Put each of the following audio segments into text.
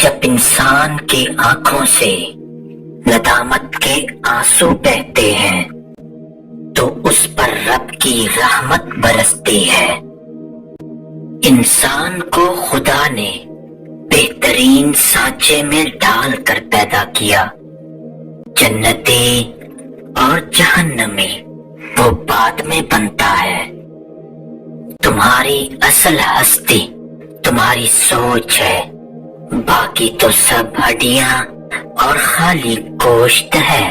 جب انسان کی آنکھوں سے ندامت کے آنسو بہتے ہیں تو اس پر رب کی رحمت برستی ہے۔ انسان کو خدا نے بہترین سانچے میں ڈال کر پیدا کیا، جنتی اور جہنمی وہ بعد میں بنتا ہے۔ تمہاری اصل ہستی تمہاری سوچ ہے، باقی تو سب ہڈیاں اور خالی گوشت ہے۔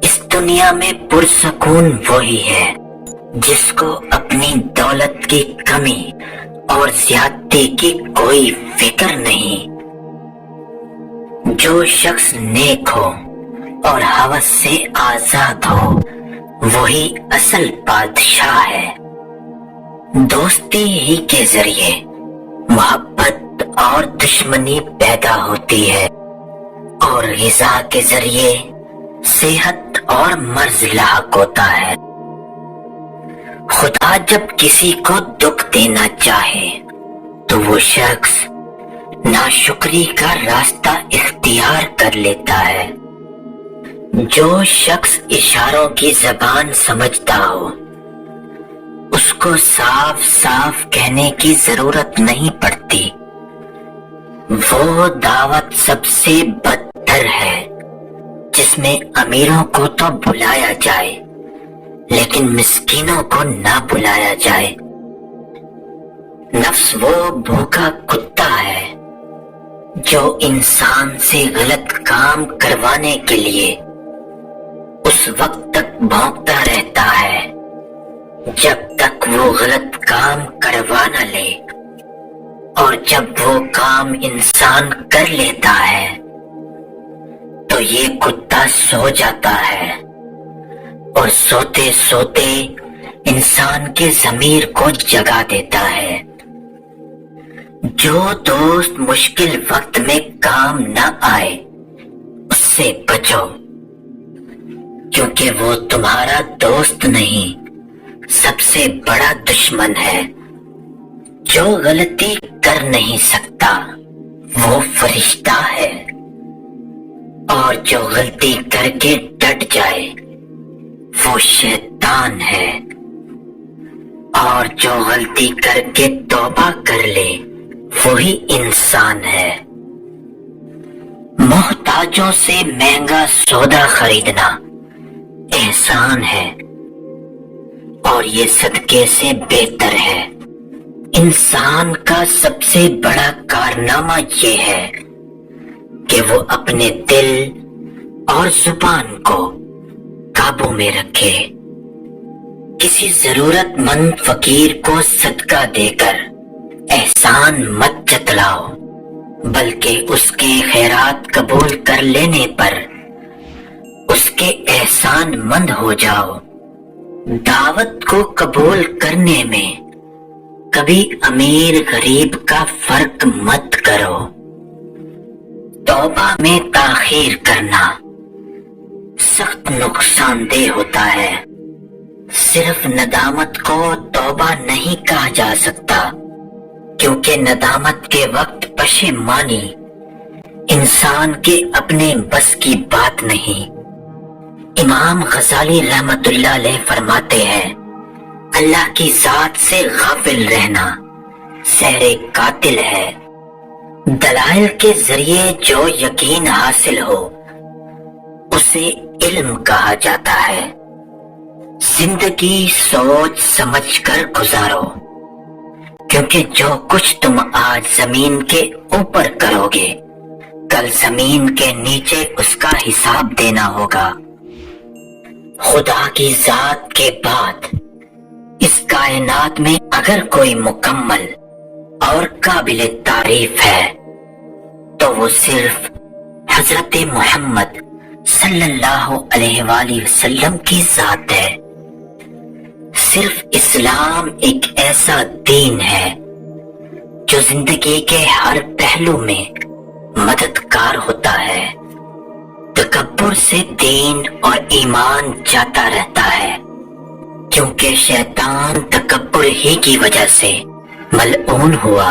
اس دنیا میں پرسکون وہی ہے جس کو اپنی دولت کی کمی اور زیادتی کی کوئی فکر نہیں۔ جو شخص نیک ہو اور ہوس سے آزاد ہو وہی اصل بادشاہ ہے۔ دوستی ہی کے ذریعے محبت اور دشمنی پیدا ہوتی ہے، اور غذا کے ذریعے صحت اور مرض لاحق ہوتا ہے۔ خدا جب کسی کو دکھ دینا چاہے تو وہ شخص ناشکری کا راستہ اختیار کر لیتا ہے۔ جو شخص اشاروں کی زبان سمجھتا ہو اس کو صاف صاف کہنے کی ضرورت نہیں پڑتی۔ وہ دعوت سب سے بدتر ہے جس میں امیروں کو تو بلایا جائے لیکن مسکینوں کو نہ بلایا جائے۔ نفس وہ بھوکا کتا ہے جو انسان سے غلط کام کروانے کے لیے اس وقت تک بھونکتا رہتا ہے جب تک وہ غلط کام کروا نہ لے، اور جب وہ کام انسان کر لیتا ہے تو یہ کتا سو جاتا ہے، اور سوتے سوتے انسان کے ضمیر کو جگا دیتا ہے۔ جو دوست مشکل وقت میں کام نہ آئے اس سے بچو، کیونکہ وہ تمہارا دوست نہیں سب سے بڑا دشمن ہے۔ جو غلطی کر نہیں سکتا وہ فرشتہ ہے، اور جو غلطی کر کے ڈٹ جائے وہ شیطان ہے، اور جو غلطی کر کے توبہ کر لے وہی انسان ہے۔ محتاجوں سے مہنگا سودا خریدنا احسان ہے، اور یہ صدقے سے بہتر ہے۔ انسان کا سب سے بڑا کارنامہ یہ ہے کہ وہ اپنے دل اور زبان کو قابو میں رکھے۔ کسی ضرورت مند فقیر کو صدقہ دے کر احسان مت جتلاؤ، بلکہ اس کے خیرات قبول کر لینے پر اس کے احسان مند ہو جاؤ۔ دعوت کو قبول کرنے میں کبھی امیر غریب کا فرق مت کرو۔ توبہ میں تاخیر کرنا سخت نقصان دہ ہوتا ہے۔ صرف ندامت کو توبہ نہیں کہا جا سکتا، کیونکہ ندامت کے وقت پشیمانی انسان کے اپنے بس کی بات نہیں۔ امام غزالی رحمت اللہ علیہ فرماتے ہیں، اللہ کی ذات سے غافل رہنا زہر قاتل ہے۔ دلائل کے ذریعے جو یقین حاصل ہو اسے علم کہا جاتا ہے۔ زندگی سوچ سمجھ کر گزارو، کیونکہ جو کچھ تم آج زمین کے اوپر کرو گے کل زمین کے نیچے اس کا حساب دینا ہوگا۔ خدا کی ذات کے بعد اس کائنات میں اگر کوئی مکمل اور قابل تعریف ہے تو وہ صرف حضرت محمد صلی اللہ علیہ وآلہ وسلم کی ذات ہے۔ صرف اسلام ایک ایسا دین ہے جو زندگی کے ہر پہلو میں مددگار ہوتا ہے۔ تکبر سے دین اور ایمان جاتا رہتا ہے، کیونکہ شیطان تکبر ہی کی وجہ سے ملعون ہوا۔